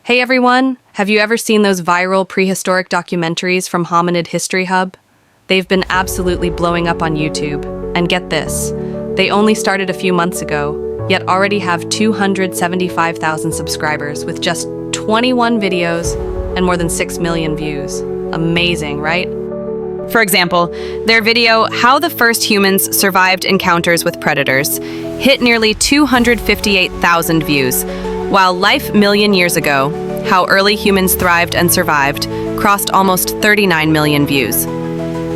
Hey everyone, have you ever seen those viral prehistoric documentaries from Hominid History Hub? They've been absolutely blowing up on YouTube. And get this, they only started a few months ago, yet already have 275,000 subscribers with just 21 videos and more than 6 million views. Amazing, right? For example, their video, How the First Humans Survived Encounters with Predators, hit nearly 258,000 views, while Life Million Years Ago, How Early Humans Thrived and Survived, crossed almost 39 million views.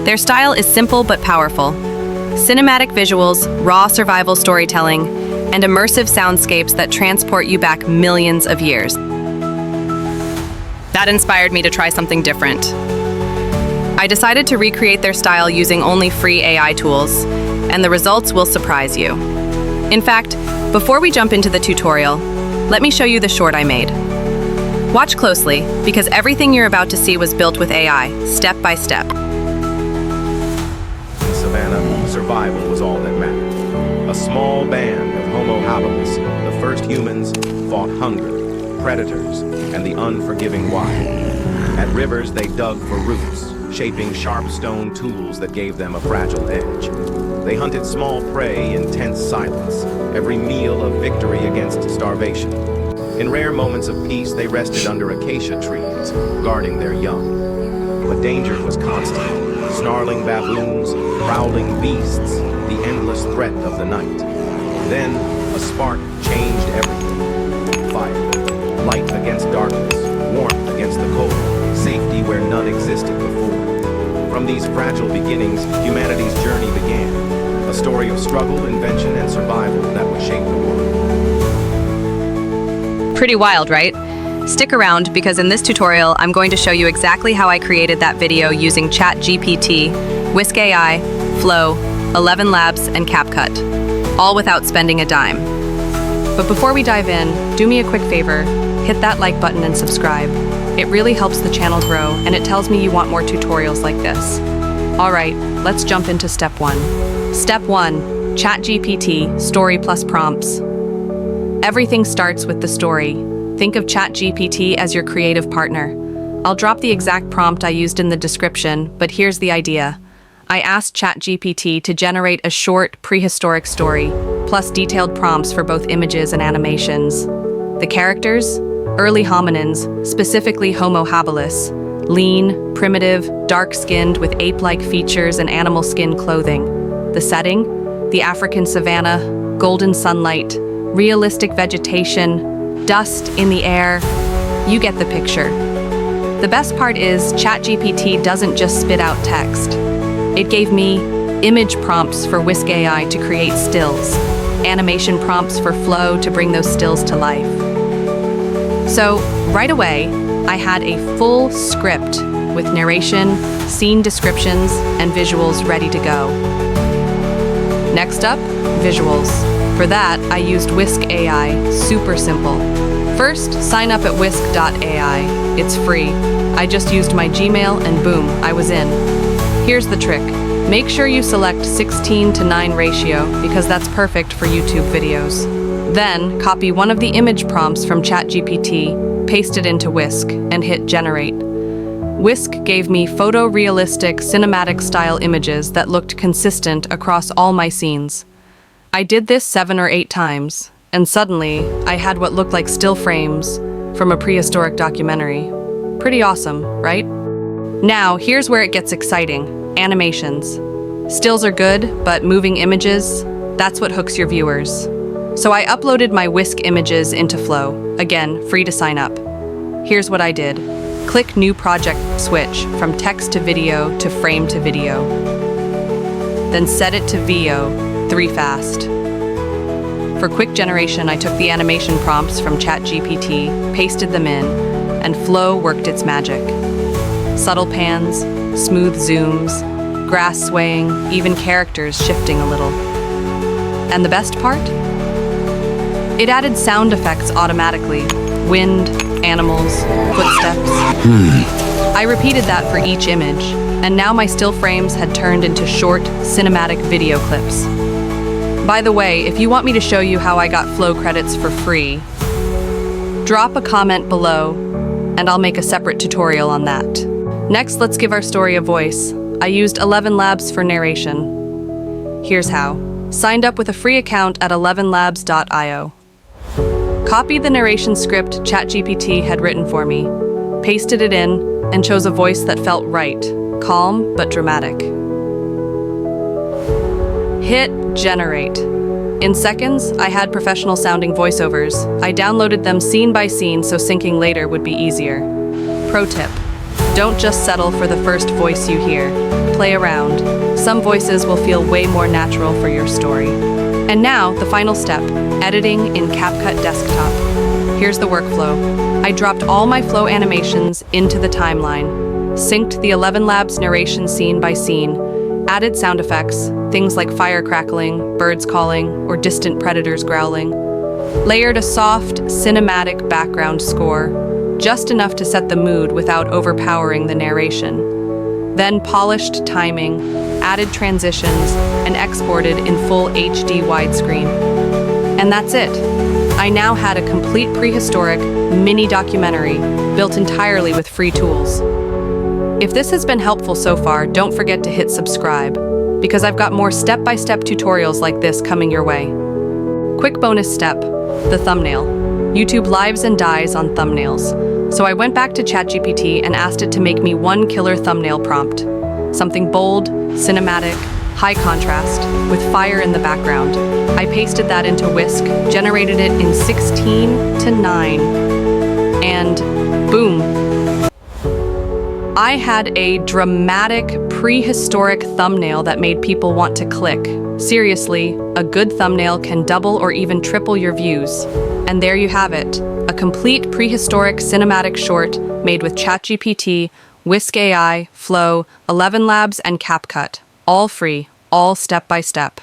Their style is simple but powerful. Cinematic visuals, raw survival storytelling, and immersive soundscapes that transport you back millions of years. That inspired me to try something different. I decided to recreate their style using only free AI tools, and the results will surprise you. In fact, before we jump into the tutorial, let me show you the short I made. Watch closely, because everything you're about to see was built with AI, step by step. In Savannah, survival was all that mattered. A small band of Homo habilis, the first humans, fought hunger, predators, and the unforgiving wild. At rivers, they dug for roots, shaping sharp stone tools that gave them a fragile edge. They hunted small prey in tense silence, every meal a victory against starvation. In rare moments of peace, they rested under acacia trees, guarding their young. But danger was constant. Snarling baboons, prowling beasts, the endless threat of the night. Then, a spark changed everything. Fire, light against darkness, warmth against the cold, safety where none existed before. From these fragile beginnings, humanity's journey began. A story of struggle, invention, and survival that would shape the world. Pretty wild, right? Stick around, because in this tutorial, I'm going to show you exactly how I created that video using ChatGPT, Whisk AI, Flow, ElevenLabs, and CapCut, all without spending a dime. But before we dive in, do me a quick favor, hit that like button and subscribe. It really helps the channel grow, and it tells me you want more tutorials like this. Alright, let's jump into step 1. Step 1, ChatGPT, Story plus Prompts. Everything starts with the story. Think of ChatGPT as your creative partner. I'll drop the exact prompt I used in the description, but here's the idea. I asked ChatGPT to generate a short, prehistoric story, plus detailed prompts for both images and animations. The characters? Early hominins, specifically Homo habilis, lean, primitive, dark-skinned with ape-like features and animal skin clothing. The setting? The African savanna, golden sunlight, realistic vegetation, dust in the air. You get the picture. The best part is ChatGPT doesn't just spit out text. It gave me image prompts for Whisk AI to create stills, animation prompts for Flow to bring those stills to life. So, right away, I had a full script with narration, scene descriptions, and visuals ready to go. Next up, visuals. For that, I used Whisk AI, super simple. First, sign up at whisk.ai. It's free. I just used my Gmail and boom, I was in. Here's the trick. Make sure you select 16:9 ratio because that's perfect for YouTube videos. Then, copy one of the image prompts from ChatGPT, paste it into Whisk, and hit Generate. Whisk gave me photorealistic, cinematic-style images that looked consistent across all my scenes. I did this 7 or 8 times, and suddenly, I had what looked like still frames from a prehistoric documentary. Pretty awesome, right? Now, here's where it gets exciting. Animations. Stills are good, but moving images, that's what hooks your viewers. So I uploaded my Whisk images into Flow. Again, free to sign up. Here's what I did. Click New Project Switch from text to video to frame to video. Then set it to VO, 3 fast. For quick generation, I took the animation prompts from ChatGPT, pasted them in, and Flow worked its magic. Subtle pans, smooth zooms, grass swaying, even characters shifting a little. And the best part? It added sound effects automatically. Wind, animals, footsteps. I repeated that for each image, and now my still frames had turned into short, cinematic video clips. By the way, if you want me to show you how I got Flow credits for free, Drop a comment below, and I'll make a separate tutorial on that. Next, let's give our story a voice. I used ElevenLabs for narration. Here's how. Signed up with a free account at ElevenLabs.io. Copied the narration script ChatGPT had written for me, pasted it in, and chose a voice that felt right, calm but dramatic. Hit generate. In seconds, I had professional sounding voiceovers. I downloaded them scene by scene so syncing later would be easier. Pro tip. Don't just settle for the first voice you hear. Play around. Some voices will feel way more natural for your story. And now, the final step, editing in CapCut Desktop. Here's the workflow. I dropped all my flow animations into the timeline, synced the ElevenLabs narration scene by scene, added sound effects, things like fire crackling, birds calling, or distant predators growling, layered a soft, cinematic background score, just enough to set the mood without overpowering the narration. Then polished timing, added transitions, and exported in full HD widescreen. And that's it. I now had a complete prehistoric mini documentary built entirely with free tools. If this has been helpful so far, don't forget to hit subscribe, because I've got more step-by-step tutorials like this coming your way. Quick bonus step, the thumbnail. YouTube lives and dies on thumbnails. So I went back to ChatGPT and asked it to make me one killer thumbnail prompt. Something bold, cinematic, high contrast, with fire in the background. I pasted that into Whisk, generated it in 16:9, and boom. I had a dramatic, prehistoric thumbnail that made people want to click. Seriously, a good thumbnail can double or even triple your views. And there you have it. A complete prehistoric cinematic short made with ChatGPT, Whisk AI, Flow, ElevenLabs, and CapCut. All free, all step by step.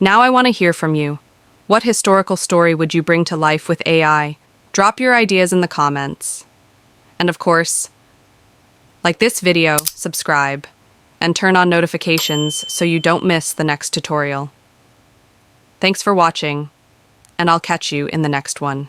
Now I want to hear from you. What historical story would you bring to life with AI? Drop your ideas in the comments. And of course, like this video, subscribe, and turn on notifications so you don't miss the next tutorial. Thanks for watching, and I'll catch you in the next one.